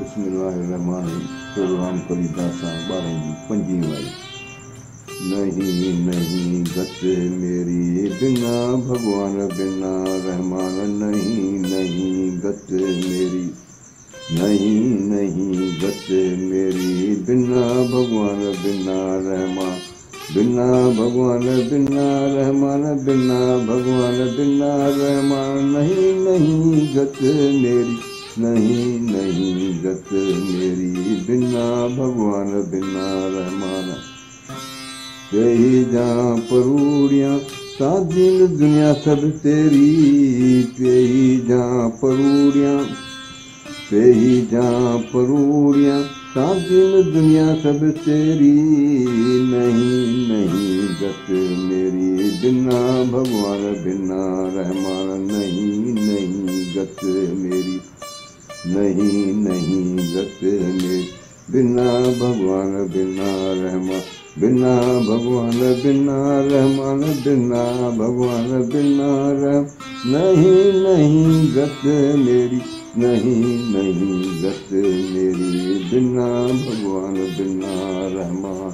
बिस्मिल्लाहिर्रहमानिर्रहीम। कुरान कलीदासा 12 वाली। नहीं नहीं गत मेरी बिना भगवान बिना रहमान, नहीं नहीं गत मेरी, नहीं नहीं गत मेरी बिना भगवान बिना रहमान, बिना भगवान बिना रहमान, बिना भगवान बिना रहमान, नहीं नहीं गत मेरी, नहीं नहीं गत मेरी बिना भगवान बिना रहमान। यही जहाँ परूड़ियाँ साजिन दुनिया सब तेरी, यही जहाँ परूड़ियाँ, यही जहाँ परूड़ियाँ साजिन दुनिया सब तेरी, नहीं नहीं गत मेरी बिना भगवान बिना रहमान, नहीं नहीं गत मेरी, नहीं नहीं गत मेरी बिना भगवान बिना रहमान, बिना भगवान बिना रहमान, बिना भगवान बिना रह, नहीं नहीं गत मेरी, नहीं नहीं गत मेरी बिना भगवान बिना रहमान।